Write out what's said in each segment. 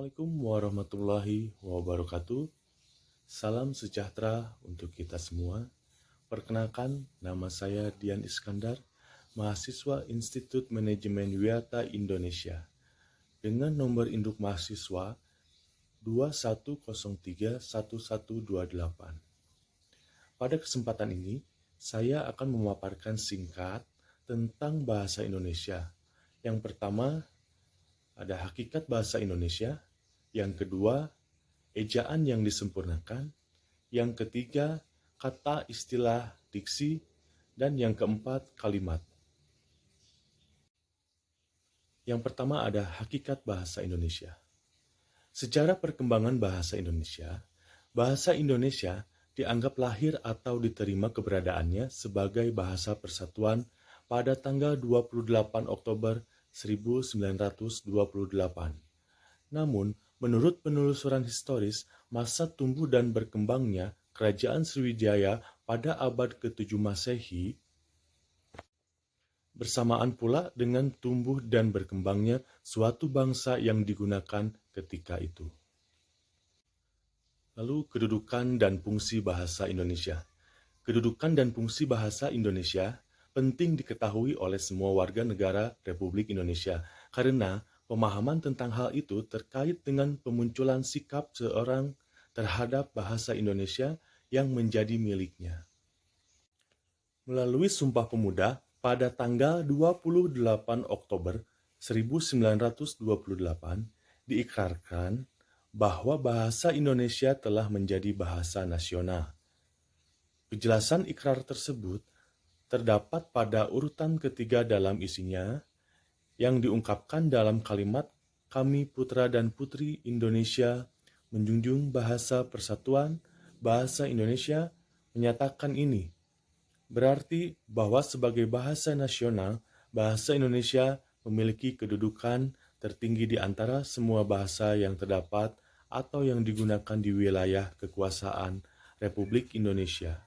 Assalamualaikum warahmatullahi wabarakatuh. Salam sejahtera untuk kita semua. Perkenalkan, nama saya Dian Iskandar, mahasiswa Institut Manajemen Wiata Indonesia, dengan nomor induk mahasiswa 21031128. Pada kesempatan ini, saya akan memaparkan singkat tentang bahasa Indonesia. Yang pertama, ada hakikat bahasa Indonesia. Yang kedua, ejaan yang disempurnakan. Yang ketiga, kata, istilah, diksi. Dan yang keempat, kalimat. Yang pertama ada hakikat bahasa Indonesia. Sejarah perkembangan bahasa Indonesia dianggap lahir atau diterima keberadaannya sebagai bahasa persatuan pada tanggal 28 Oktober 1928. Namun, menurut penelusuran historis, masa tumbuh dan berkembangnya Kerajaan Sriwijaya pada abad ke-7 Masehi bersamaan pula dengan tumbuh dan berkembangnya suatu bangsa yang digunakan ketika itu. Lalu, kedudukan dan fungsi bahasa Indonesia. Kedudukan dan fungsi bahasa Indonesia penting diketahui oleh semua warga negara Republik Indonesia, karena pemahaman tentang hal itu terkait dengan pemunculan sikap seorang terhadap bahasa Indonesia yang menjadi miliknya. Melalui Sumpah Pemuda pada tanggal 28 Oktober 1928 diikrarkan bahwa bahasa Indonesia telah menjadi bahasa nasional. Kejelasan ikrar tersebut terdapat pada urutan ketiga dalam isinya, yang diungkapkan dalam kalimat "Kami putra dan putri Indonesia menjunjung bahasa persatuan bahasa Indonesia", menyatakan ini. Berarti bahwa sebagai bahasa nasional, bahasa Indonesia memiliki kedudukan tertinggi di antara semua bahasa yang terdapat atau yang digunakan di wilayah kekuasaan Republik Indonesia.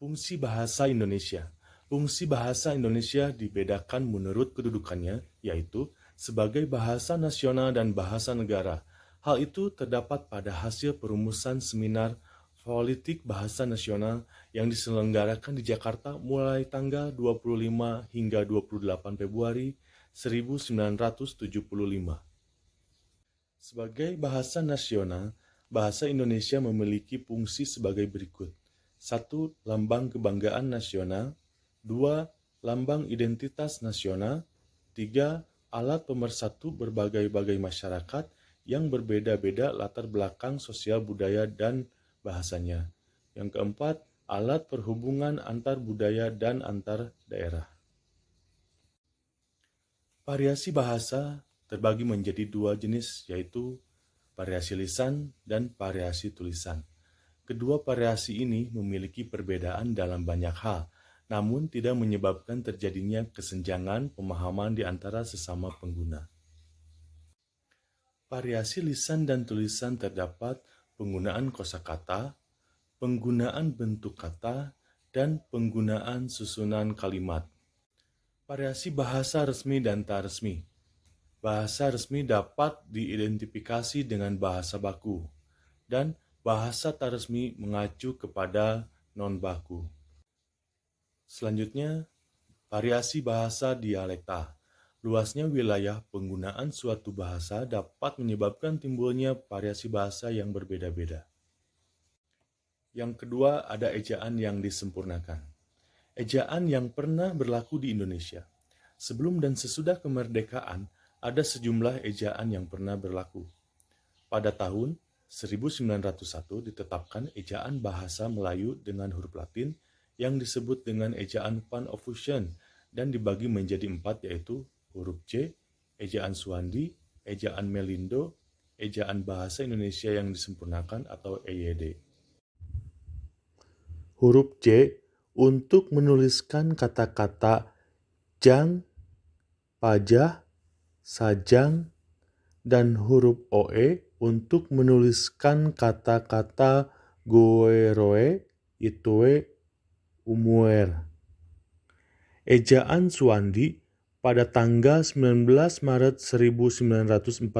Fungsi bahasa Indonesia. Fungsi bahasa Indonesia dibedakan menurut kedudukannya, yaitu sebagai bahasa nasional dan bahasa negara. Hal itu terdapat pada hasil perumusan seminar politik bahasa nasional yang diselenggarakan di Jakarta mulai tanggal 25 hingga 28 Februari 1975. Sebagai bahasa nasional, bahasa Indonesia memiliki fungsi sebagai berikut. 1. Lambang kebanggaan nasional. 2. Lambang identitas nasional. 3. Alat pemersatu berbagai-bagai masyarakat yang berbeda-beda latar belakang sosial budaya dan bahasanya. Yang keempat, alat perhubungan antar budaya dan antar daerah. Variasi bahasa terbagi menjadi dua jenis, yaitu variasi lisan dan variasi tulisan. Kedua variasi ini memiliki perbedaan dalam banyak hal, namun tidak menyebabkan terjadinya kesenjangan pemahaman di antara sesama pengguna. Variasi lisan dan tulisan terdapat penggunaan kosakata, penggunaan bentuk kata, dan penggunaan susunan kalimat. Variasi bahasa resmi dan tak resmi. Bahasa resmi dapat diidentifikasi dengan bahasa baku, dan bahasa tak resmi mengacu kepada non-baku. Selanjutnya, variasi bahasa dialekta. Luasnya wilayah penggunaan suatu bahasa dapat menyebabkan timbulnya variasi bahasa yang berbeda-beda. Yang kedua, ada ejaan yang disempurnakan. Ejaan yang pernah berlaku di Indonesia. Sebelum dan sesudah kemerdekaan, ada sejumlah ejaan yang pernah berlaku. Pada tahun 1901 ditetapkan ejaan bahasa Melayu dengan huruf Latin yang disebut dengan ejaan Van Ophusen dan dibagi menjadi 4, yaitu huruf C, ejaan Suwandi, ejaan Melindo, ejaan bahasa Indonesia yang disempurnakan atau EYD. Huruf C untuk menuliskan kata-kata jang, pajah, sajang, dan huruf OE untuk menuliskan kata-kata goeroe, itue, umuer. Ejaan Suwandi pada tanggal 19 Maret 1947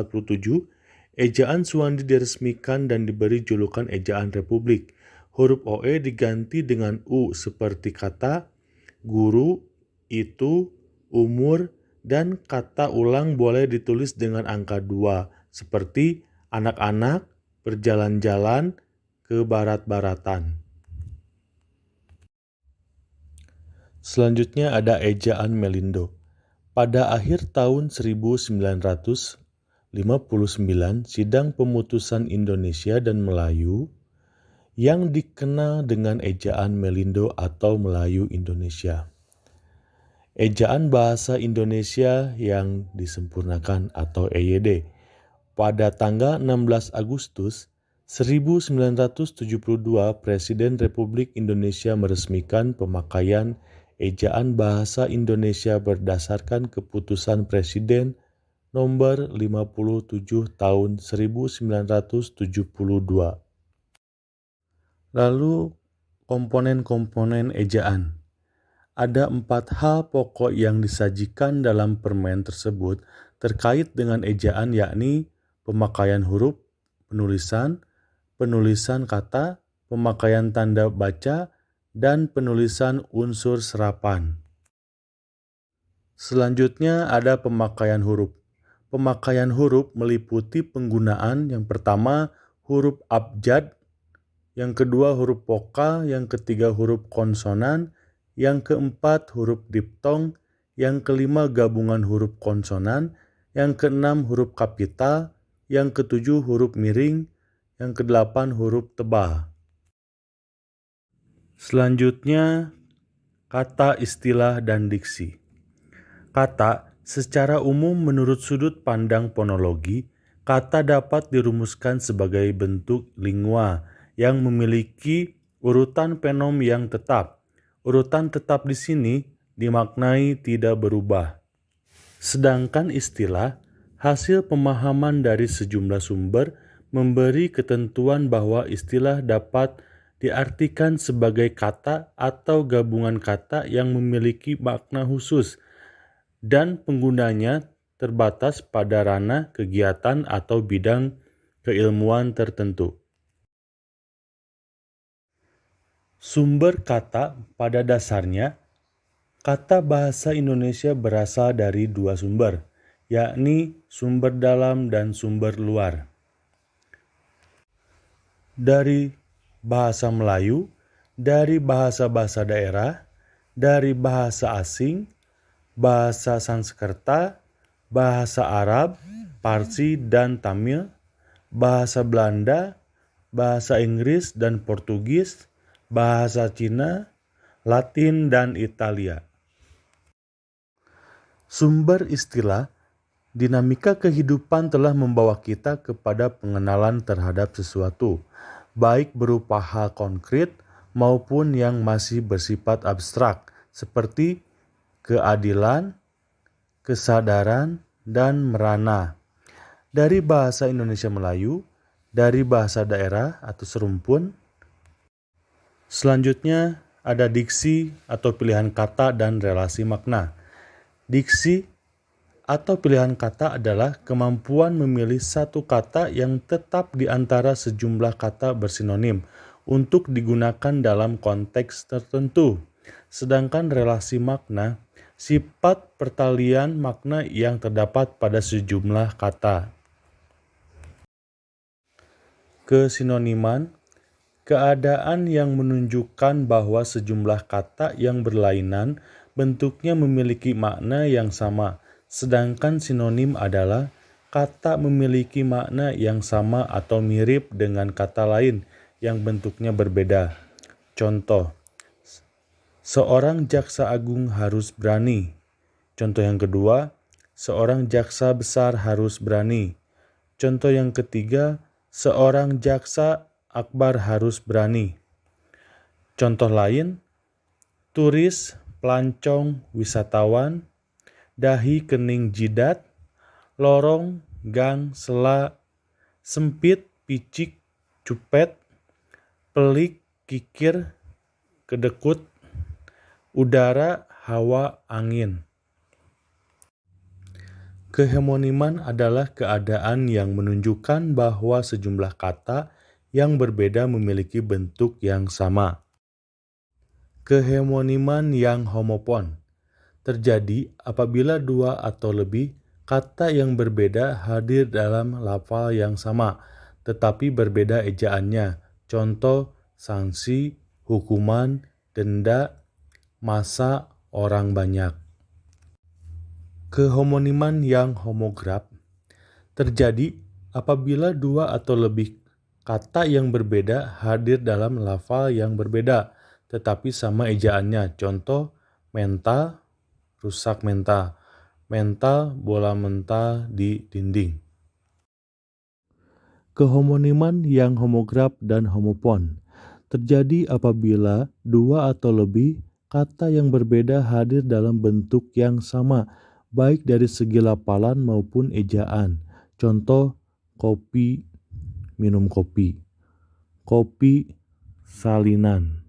Ejaan Suwandi diresmikan dan diberi julukan ejaan Republik. Huruf OE diganti dengan U seperti kata, guru, itu, umur, dan kata ulang boleh ditulis dengan angka 2 seperti anak-anak, berjalan-jalan, ke barat-baratan. Selanjutnya ada ejaan Melindo. Pada akhir tahun 1959, sidang pemutusan Indonesia dan Melayu yang dikenal dengan ejaan Melindo atau Melayu Indonesia. Ejaan Bahasa Indonesia yang disempurnakan atau EYD. Pada tanggal 16 Agustus 1972, Presiden Republik Indonesia meresmikan pemakaian ejaan bahasa Indonesia berdasarkan keputusan Presiden nomor 57 tahun 1972. Lalu komponen-komponen ejaan. Ada 4 hal pokok yang disajikan dalam permen tersebut terkait dengan ejaan, yakni pemakaian huruf, penulisan kata, pemakaian tanda baca, dan penulisan unsur serapan. Selanjutnya ada pemakaian huruf. Pemakaian huruf meliputi penggunaan yang pertama huruf abjad, yang kedua huruf vokal, yang ketiga huruf konsonan, yang keempat huruf diftong, yang kelima gabungan huruf konsonan, yang keenam huruf kapital, yang ketujuh huruf miring, yang kedelapan huruf tebal. Selanjutnya, kata, istilah, dan diksi. Kata, secara umum menurut sudut pandang fonologi, kata dapat dirumuskan sebagai bentuk lingua yang memiliki urutan fenom yang tetap. Urutan tetap di sini dimaknai tidak berubah. Sedangkan istilah, hasil pemahaman dari sejumlah sumber, memberi ketentuan bahwa istilah dapat diartikan sebagai kata atau gabungan kata yang memiliki makna khusus dan penggunanya terbatas pada ranah kegiatan atau bidang keilmuan tertentu. Sumber kata pada dasarnya, kata bahasa Indonesia berasal dari 2 sumber, yakni sumber dalam dan sumber luar. Dari bahasa Melayu, dari bahasa-bahasa daerah, dari bahasa asing, bahasa Sanskerta, bahasa Arab, Parsi, dan Tamil, bahasa Belanda, bahasa Inggris dan Portugis, bahasa Cina, Latin, dan Italia. Sumber istilah, dinamika kehidupan telah membawa kita kepada pengenalan terhadap sesuatu, baik berupa hal konkret maupun yang masih bersifat abstrak, seperti keadilan, kesadaran, dan merana. Dari bahasa Indonesia Melayu, dari bahasa daerah atau serumpun. Selanjutnya ada diksi atau pilihan kata dan relasi makna. Diksi atau pilihan kata adalah kemampuan memilih satu kata yang tetap di antara sejumlah kata bersinonim untuk digunakan dalam konteks tertentu. Sedangkan relasi makna, sifat pertalian makna yang terdapat pada sejumlah kata. Kesinoniman, keadaan yang menunjukkan bahwa sejumlah kata yang berlainan bentuknya memiliki makna yang sama, sedangkan sinonim adalah kata memiliki makna yang sama atau mirip dengan kata lain yang bentuknya berbeda. Contoh, seorang jaksa agung harus berani. Contoh yang kedua, seorang jaksa besar harus berani. Contoh yang ketiga, seorang jaksa akbar harus berani. Contoh lain, turis, pelancong, wisatawan, dahi, kening, jidat, lorong, gang, sela, sempit, picik, cupet, pelik, kikir, kedekut, udara, hawa, angin. Kehemoniman adalah keadaan yang menunjukkan bahwa sejumlah kata yang berbeda memiliki bentuk yang sama. Kehemoniman yang homopon terjadi apabila dua atau lebih kata yang berbeda hadir dalam lafal yang sama, tetapi berbeda ejaannya. Contoh, sanksi, hukuman, denda, masa, orang banyak. Kehomoniman yang homograf terjadi apabila dua atau lebih kata yang berbeda hadir dalam lafal yang berbeda, tetapi sama ejaannya. Contoh, mental, rusak mental, mental, bola mental di dinding. Kehomoniman yang homograf dan homopon terjadi apabila dua atau lebih kata yang berbeda hadir dalam bentuk yang sama, baik dari segi lapalan maupun ejaan. Contoh, kopi, minum kopi, kopi, salinan.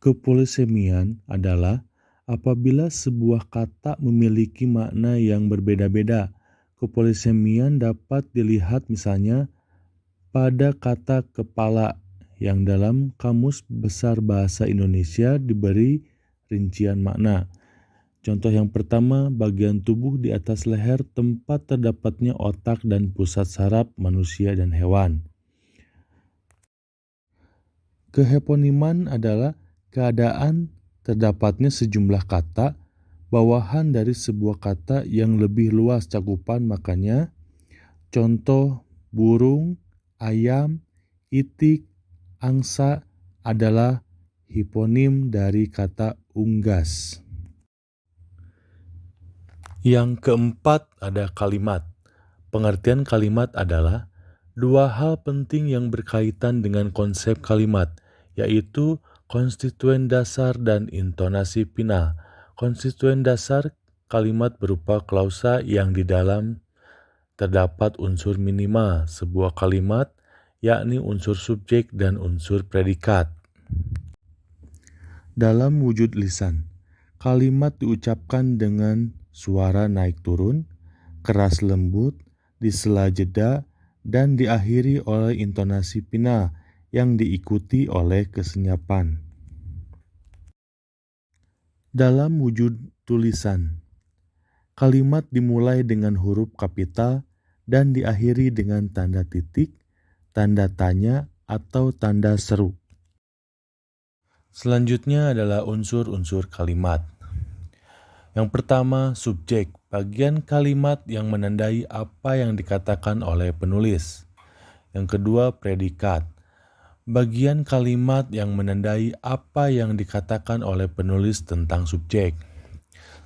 Kepolisemian adalah apabila sebuah kata memiliki makna yang berbeda-beda. Kepolisemian dapat dilihat misalnya pada kata kepala yang dalam Kamus Besar Bahasa Indonesia diberi rincian makna. Contoh yang pertama, bagian tubuh di atas leher tempat terdapatnya otak dan pusat saraf manusia dan hewan. Keheponiman adalah keadaan terdapatnya sejumlah kata bawahan dari sebuah kata yang lebih luas cakupan makanya. Contoh, burung, ayam, itik, angsa adalah hiponim dari kata unggas. Yang keempat ada kalimat. Pengertian kalimat adalah dua hal penting yang berkaitan dengan konsep kalimat, yaitu konstituen dasar dan intonasi final. Konstituen dasar kalimat berupa klausa yang di dalam terdapat unsur minimal sebuah kalimat, yakni unsur subjek dan unsur predikat. Dalam wujud lisan, kalimat diucapkan dengan suara naik turun, keras lembut, di sela jeda, dan diakhiri oleh intonasi final yang diikuti oleh kesenyapan. Dalam wujud tulisan, kalimat dimulai dengan huruf kapital dan diakhiri dengan tanda titik, tanda tanya, atau tanda seru. Selanjutnya adalah unsur-unsur kalimat. Yang pertama, subjek, bagian kalimat yang menandai apa yang dikatakan oleh penulis. Yang kedua, predikat, bagian kalimat yang menandai apa yang dikatakan oleh penulis tentang subjek.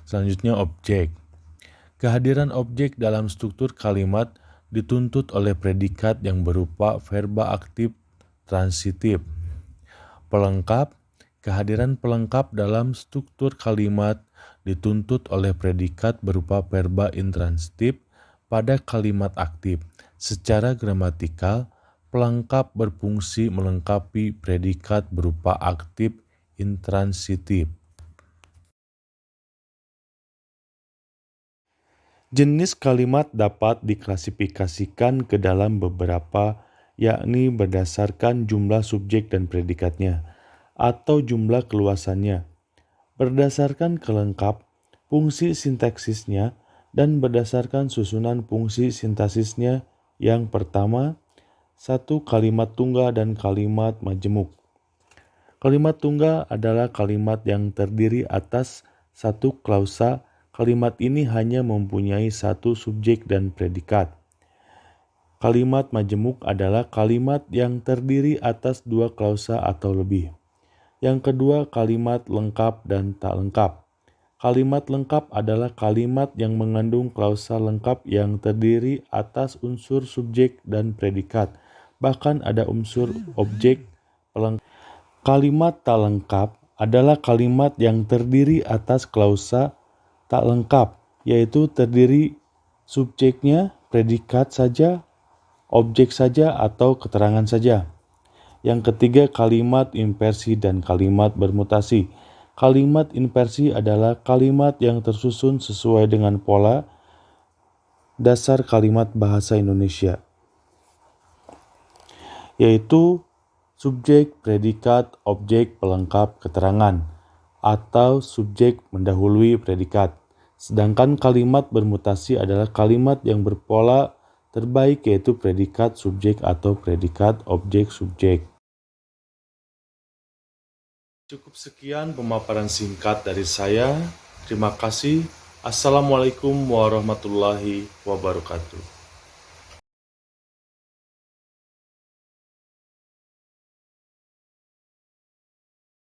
Selanjutnya, objek. Kehadiran objek dalam struktur kalimat dituntut oleh predikat yang berupa verba aktif transitif. Pelengkap. Kehadiran pelengkap dalam struktur kalimat dituntut oleh predikat berupa verba intransitif pada kalimat aktif. Secara gramatikal, pelengkap berfungsi melengkapi predikat berupa aktif intransitif. Jenis kalimat dapat diklasifikasikan ke dalam beberapa, yakni berdasarkan jumlah subjek dan predikatnya, atau jumlah keluasannya, berdasarkan kelengkap, fungsi sintaksisnya, dan berdasarkan susunan fungsi sintaksisnya. Yang pertama, satu kalimat tunggal dan kalimat majemuk. Kalimat tunggal adalah kalimat yang terdiri atas satu klausa. Kalimat ini hanya mempunyai satu subjek dan predikat. Kalimat majemuk adalah kalimat yang terdiri atas dua klausa atau lebih. Yang kedua, kalimat lengkap dan tak lengkap. Kalimat lengkap adalah kalimat yang mengandung klausa lengkap yang terdiri atas unsur subjek dan predikat. Bahkan ada unsur objek pelengkap. Kalimat tak lengkap adalah kalimat yang terdiri atas klausa tak lengkap, yaitu terdiri subjeknya, predikat saja, objek saja, atau keterangan saja. Yang ketiga, kalimat inversi dan kalimat bermutasi. Kalimat inversi adalah kalimat yang tersusun sesuai dengan pola dasar kalimat bahasa Indonesia, yaitu subjek, predikat, objek, pelengkap, keterangan, atau subjek mendahului predikat. Sedangkan kalimat bermutasi adalah kalimat yang berpola terbaik, yaitu predikat, subjek, atau predikat, objek, subjek. Cukup sekian pemaparan singkat dari saya. Terima kasih. Assalamualaikum warahmatullahi wabarakatuh.